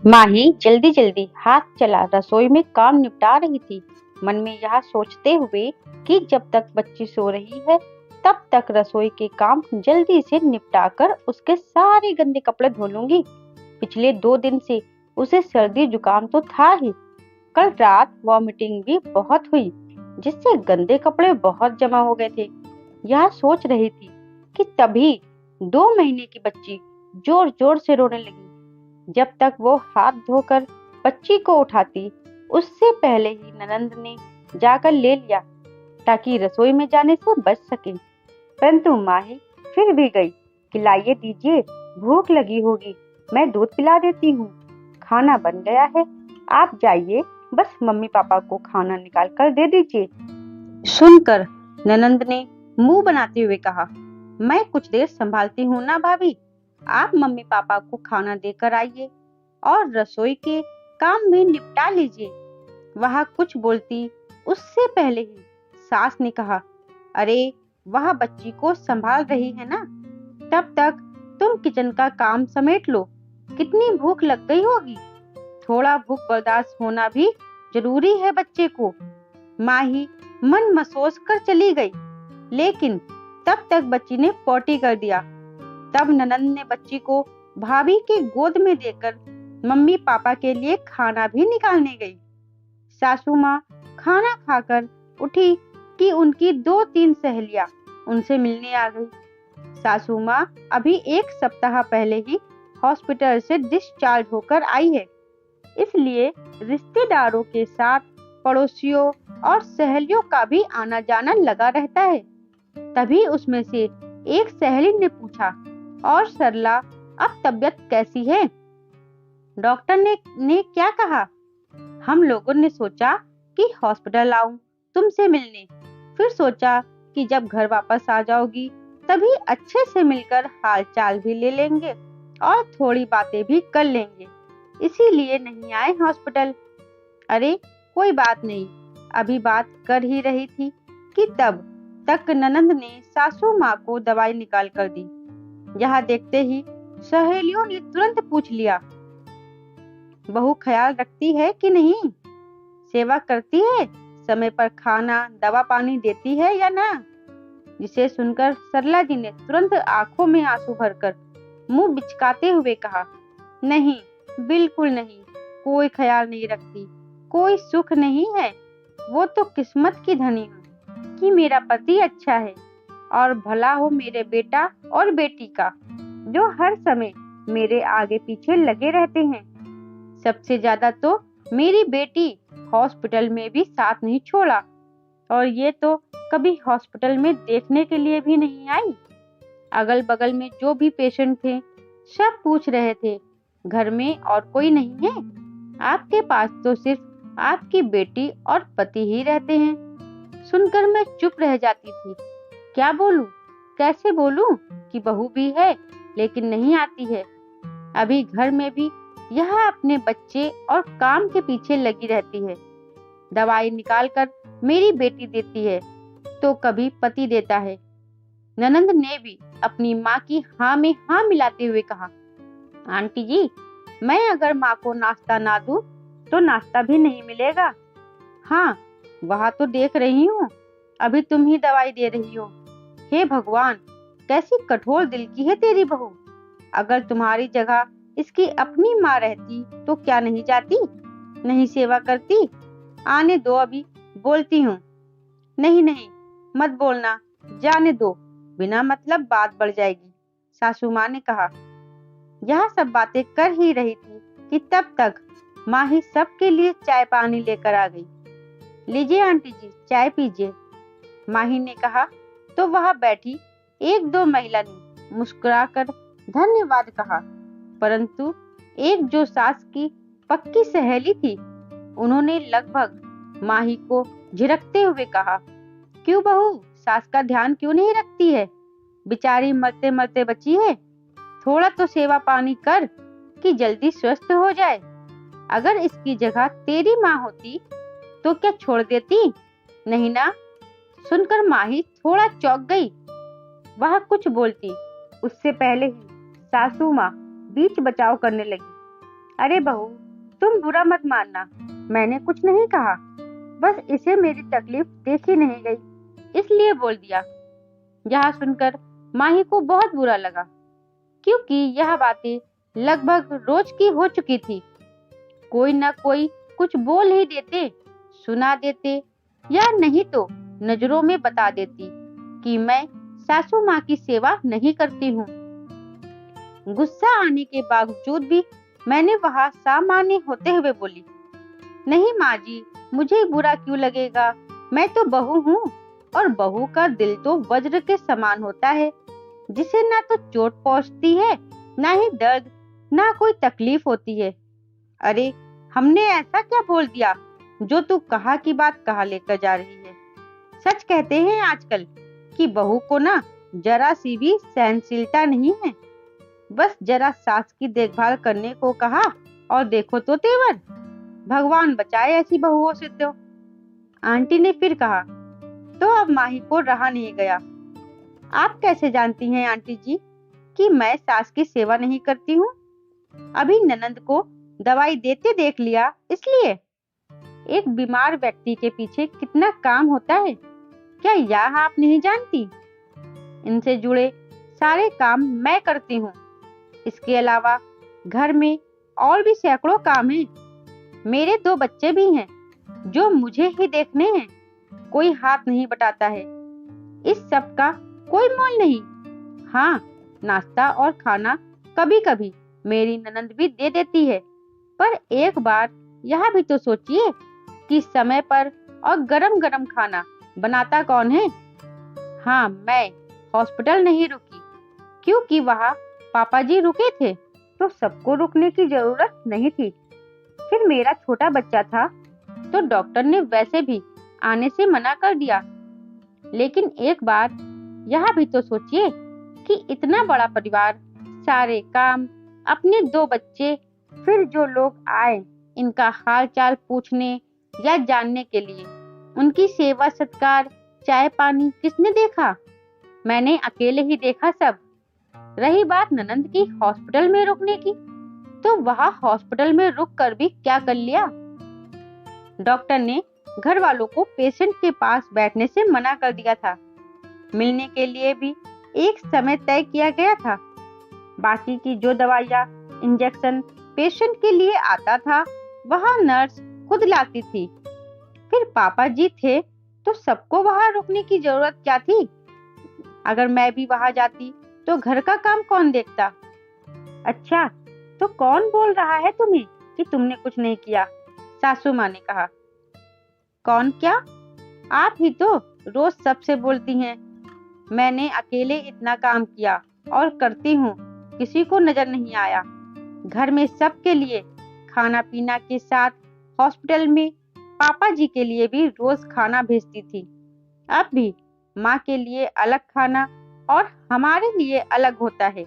माही जल्दी जल्दी हाथ चला रसोई में काम निपटा रही थी, मन में यह सोचते हुए कि जब तक बच्ची सो रही है तब तक रसोई के काम जल्दी से निपटाकर उसके सारे गंदे कपड़े धो लूंगी। पिछले 2 दिन से उसे सर्दी जुकाम तो था ही, कल रात वॉमिटिंग भी बहुत हुई, जिससे गंदे कपड़े बहुत जमा हो गए थे। यह सोच रही थी कि तभी 2 महीने की बच्ची जोर जोर से रोने लगी। जब तक वो हाथ धोकर बच्ची को उठाती, उससे पहले ही ननंद ने जाकर ले लिया ताकि रसोई में जाने से बच सके। परंतु माही फिर भी गई कि लाइए दीजिए, भूख लगी होगी, मैं दूध पिला देती हूँ। खाना बन गया है, आप जाइए, बस मम्मी पापा को खाना निकाल कर दे दीजिए। सुनकर ननंद ने मुंह बनाते हुए कहा, मैं कुछ देर संभालती हूँ ना भाभी, आप मम्मी पापा को खाना देकर आइए और रसोई के काम भी निपटा लीजिए। वह कुछ बोलती उससे पहले ही सास ने कहा, अरे वह बच्ची को संभाल रही है ना, तब तक तुम किचन का काम समेट लो, कितनी भूख लग गई होगी, थोड़ा भूख बर्दाश्त होना भी जरूरी है बच्चे को। माही मन मसोस कर चली गई, लेकिन तब तक बच्ची ने पोटी कर दिया। तब ननंद ने बच्ची को भाभी के गोद में देकर मम्मी पापा के लिए खाना भी निकालने गई। सासू माँ खाना खाकर उठी कि उनकी 2-3 सहेलियां उनसे मिलने आ गई। सासू माँ अभी 1 सप्ताह पहले ही हॉस्पिटल से डिस्चार्ज होकर आई है, इसलिए रिश्तेदारों के साथ पड़ोसियों और सहेलियों का भी आना जाना लगा रहता है। तभी उसमें से एक सहेली ने पूछा, और सरला अब तबीयत कैसी है? डॉक्टर ने क्या कहा? हम लोगों ने सोचा कि हॉस्पिटल आऊं तुमसे मिलने, फिर सोचा कि जब घर वापस आ जाओगी तभी अच्छे से मिलकर हाल चाल भी ले लेंगे और थोड़ी बातें भी कर लेंगे, इसीलिए नहीं आए हॉस्पिटल। अरे कोई बात नहीं, अभी बात कर ही रही थी कि तब तक ननंद ने सासू माँ को दवाई निकाल कर दी। यह देखते ही सहेलियों ने तुरंत पूछ लिया, बहू ख्याल रखती है कि नहीं, सेवा करती है, समय पर खाना दवा पानी देती है या ना? जिसे सुनकर सरला जी ने तुरंत आंखों में आंसू भरकर मुंह बिचकाते हुए कहा, नहीं, बिल्कुल नहीं, कोई ख्याल नहीं रखती, कोई सुख नहीं है। वो तो किस्मत की धनी हूँ कि मेरा पति अच्छा है और भला हो मेरे बेटा और बेटी का, जो हर समय मेरे आगे पीछे लगे रहते हैं। सबसे ज्यादा तो मेरी बेटी हॉस्पिटल में भी साथ नहीं छोड़ा, और ये तो कभी हॉस्पिटल में देखने के लिए भी नहीं आई। अगल बगल में जो भी पेशेंट थे सब पूछ रहे थे, घर में और कोई नहीं है? आपके पास तो सिर्फ आपकी बेटी और पति ही रहते हैं। सुनकर मैं चुप रह जाती थी, क्या बोलूं, कैसे बोलूं कि बहू भी है लेकिन नहीं आती है। अभी घर में भी यह अपने बच्चे और काम के पीछे लगी रहती है। दवाई निकालकर मेरी बेटी देती है तो कभी पति देता है। ननंद ने भी अपनी माँ की हाँ में हाँ मिलाते हुए कहा, आंटी जी, मैं अगर माँ को नाश्ता ना दूं तो नाश्ता भी नहीं मिलेगा। हाँ, वहाँ तो देख रही हूँ, अभी तुम ही दवाई दे रही हो। हे भगवान, कैसी कठोर दिल की है तेरी बहू। अगर तुम्हारी जगह इसकी अपनी माँ रहती तो क्या नहीं जाती, नहीं सेवा करती? आने दो, अभी बोलती हूँ। नहीं नहीं, मत बोलना, जाने दो, बिना मतलब बात बढ़ जाएगी, सासू माँ ने कहा। यह सब बातें कर ही रही थी कि तब तक माही सबके लिए चाय पानी लेकर आ गई। लीजिए आंटी जी, चाय पीजिए, माही ने कहा तो वह बैठी 1-2 महिला ने मुस्कुराकर धन्यवाद कहा, परंतु एक जो सास की पक्की सहेली थी, उन्होंने लगभग माही को झिड़कते हुए कहा, क्यों बहू, सास का ध्यान क्यों नहीं रखती है? बेचारी मरते मरते बची है, थोड़ा तो सेवा पानी कर कि जल्दी स्वस्थ हो जाए। अगर इसकी जगह तेरी माँ होती तो क्या छोड़ देती? नहीं ना? सुनकर माही थोड़ा चौंक गई। वह कुछ बोलती उससे पहले ही सासू माँ बीच बचाव करने लगी, अरे बहू, तुम बुरा मत मानना, मैंने कुछ नहीं कहा, बस इसे मेरी तकलीफ देखी नहीं गई इसलिए बोल दिया। यह सुनकर माही को बहुत बुरा लगा, क्योंकि यह बातें लगभग रोज की हो चुकी थी। कोई न कोई कुछ बोल ही देते, सुना देते, या नहीं तो नजरों में बता देती कि मैं सासू माँ की सेवा नहीं करती हूँ। गुस्सा आने के बावजूद भी मैंने वहां सामान्य होते हुए बोली, नहीं माँ जी, मुझे बुरा क्यों लगेगा, मैं तो बहू हूँ, और बहू का दिल तो वज्र के समान होता है, जिसे ना तो चोट पहुंचती है, ना ही दर्द, ना कोई तकलीफ होती है। अरे, हमने ऐसा क्या बोल दिया जो तू कहा की बात कहा लेकर जा रही है। सच कहते हैं आजकल कि बहू को ना जरा सी भी सहनशीलता नहीं है। बस जरा सास की देखभाल करने को कहा और देखो तो तेवर, भगवान बचाए ऐसी बहुओं से। तो आंटी ने फिर कहा, तो अब माही को रहा नहीं गया। आप कैसे जानती हैं आंटी जी कि मैं सास की सेवा नहीं करती हूँ? अभी ननंद को दवाई देते देख लिया इसलिए। एक बीमार व्यक्ति के पीछे कितना काम होता है, क्या यह आप नहीं जानती? इनसे जुड़े सारे काम मैं करती हूँ। इसके अलावा घर में और भी सैकड़ों काम हैं। मेरे 2 बच्चे भी हैं जो मुझे ही देखने हैं। कोई हाथ नहीं बटाता है। इस सब का कोई मोल नहीं। हाँ, नाश्ता और खाना कभी कभी मेरी ननंद भी दे देती है, पर एक बार यह भी तो सोचिए कि समय पर और गरम गरम खाना बनाता कौन है? हाँ, मैं हॉस्पिटल नहीं रुकी, क्योंकि वहाँ पापा जी रुके थे, तो सबको रुकने की जरूरत नहीं थी। फिर मेरा छोटा बच्चा था, तो डॉक्टर ने वैसे भी आने से मना कर दिया। लेकिन एक बार यह भी तो सोचिए कि इतना बड़ा परिवार, सारे काम, अपने 2 बच्चे, फिर जो लोग आए इनका हाल चाल पूछने या जानने के लिए, उनकी सेवा सत्कार, चाय पानी किसने देखा? मैंने अकेले ही देखा सब। रही बात ननंद की हॉस्पिटल में रुकने की, तो वहाँ हॉस्पिटल में रुक कर भी क्या कर लिया? डॉक्टर ने घर वालों को पेशेंट के पास बैठने से मना कर दिया था। मिलने के लिए भी एक समय तय किया गया था। बाकी की जो दवाइयाँ, इंजेक्शन पेशेंट के लिए आता था, वहाँ नर्स खुद लाती थी। फिर पापा जी थे, तो सबको वहाँ रुकने की जरूरत क्या थी? अगर मैं भी वहाँ जाती तो घर का काम कौन देखता? अच्छा, तो कौन बोल रहा है तुम्हें कि तुमने कुछ नहीं किया? सासू माँ ने कहा। कौन क्या? आप ही तो रोज सबसे बोलती हैं। मैंने अकेले इतना काम किया और करती हूँ, किसी को नजर नहीं आया। घर में सबके लिए खाना पीना के साथ हॉस्पिटल में पापा जी के लिए भी रोज खाना भेजती थी। अब भी माँ के लिए अलग खाना और हमारे लिए अलग होता है।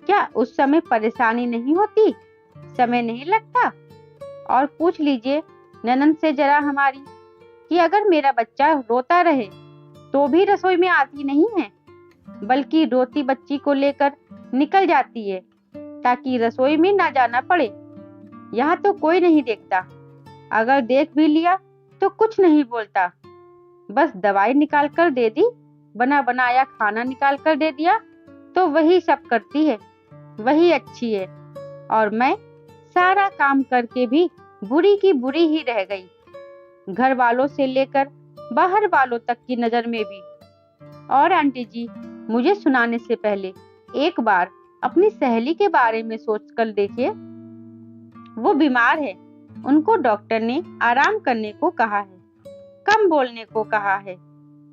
क्या उस समय परेशानी नहीं होती? समय नहीं लगता? और पूछ लीजिए ननंद से जरा हमारी, कि अगर मेरा बच्चा रोता रहे तो भी रसोई में आती नहीं है, बल्कि रोती बच्ची को लेकर निकल जाती है ताकि रसोई में ना जाना पड़े। यहाँ तो कोई नहीं देखता, अगर देख भी लिया तो कुछ नहीं बोलता। बस दवाई निकाल कर दे दी, बना बनाया खाना निकाल कर दे दिया, तो वही सब करती है, वही अच्छी है। और मैं सारा काम करके भी बुरी की बुरी ही रह गई, घर वालों से लेकर बाहर वालों तक की नजर में भी। और आंटी जी, मुझे सुनाने से पहले एक बार अपनी सहेली के बारे में सोच कर देखिए। वो बीमार है, उनको डॉक्टर ने आराम करने को कहा है, कम बोलने को कहा है,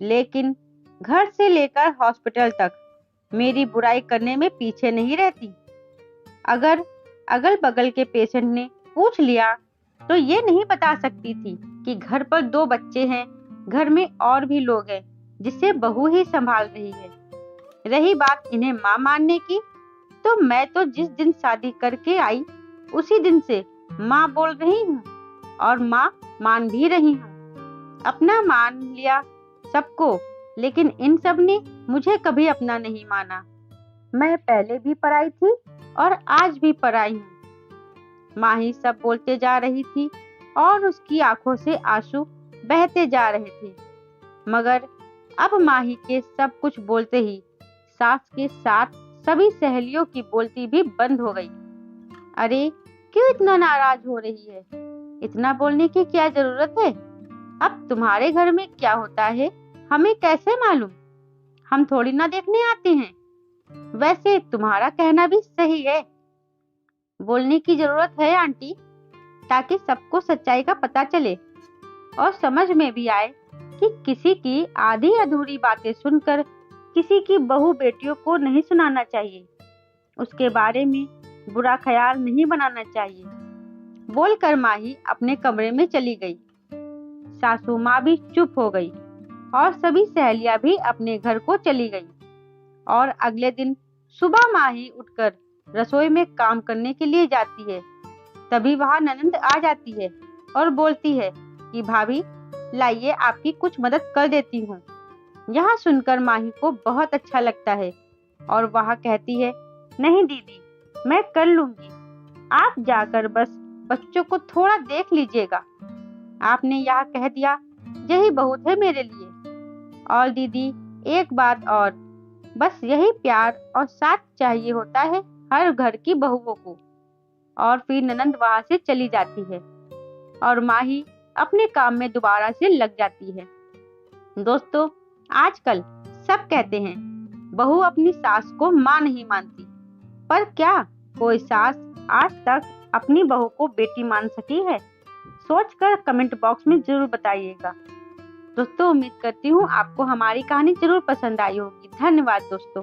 लेकिन घर से लेकर हॉस्पिटल तक मेरी बुराई करने में पीछे नहीं रहती। अगर अगल बगल के पेशेंट ने पूछ लिया तो ये नहीं बता सकती थी कि घर पर 2 बच्चे हैं, घर में और भी लोग हैं जिसे बहू ही संभाल रही है। रही बात इन्हें माँ मानने की, तो मैं तो जिस दिन शादी करके आई उसी दिन से माँ बोल रही हूँ और माँ मान भी रही हूँ। अपना मान लिया सबको, लेकिन इन सब ने मुझे कभी अपना नहीं माना। मैं पहले भी पराई थी और आज भी पराई हूँ। माही सब बोलते जा रही थी और उसकी आंखों से आंसू बहते जा रहे थे। मगर अब माही के सब कुछ बोलते ही सास के साथ सभी सहेलियों की बोलती भी बंद हो गई। अरे क्यों इतना नाराज हो रही है? इतना बोलने की क्या जरूरत है? अब तुम्हारे घर में क्या होता है हमें कैसे मालूम? हम थोड़ी ना देखने आते हैं। वैसे तुम्हारा कहना भी सही है, बोलने की जरूरत है आंटी, ताकि सबको सच्चाई का पता चले और समझ में भी आए कि किसी की आधी अधूरी बातें सुनकर किसी की बहू बेटियों को नहीं सुनाना चाहिए, उसके बारे में बुरा ख्याल नहीं बनाना चाहिए। बोलकर माही अपने कमरे में चली गई। सासू माँ भी चुप हो गई और सभी सहेलियां भी अपने घर को चली गई। और अगले दिन सुबह माही उठकर रसोई में काम करने के लिए जाती है। तभी वहां ननंद आ जाती है और बोलती है कि भाभी लाइए आपकी कुछ मदद कर देती हूँ। यह सुनकर माही को बहुत अच्छा लगता है और वह कहती है, नहीं दीदी, मैं कर लूंगी, आप जाकर बस बच्चों को थोड़ा देख लीजिएगा। आपने यह कह दिया, यही बहुत है मेरे लिए। और दीदी एक बात और, बस यही प्यार और साथ चाहिए होता है हर घर की बहुओं को। और फिर ननंद वहां से चली जाती है और माही अपने काम में दोबारा से लग जाती है। दोस्तों, आजकल सब कहते हैं बहू अपनी सास को माँ नहीं मानती, पर क्या कोई सास आज तक अपनी बहू को बेटी मान सकी है? सोचकर कमेंट बॉक्स में जरूर बताइएगा। दोस्तों, उम्मीद करती हूँ आपको हमारी कहानी जरूर पसंद आई होगी। धन्यवाद दोस्तों।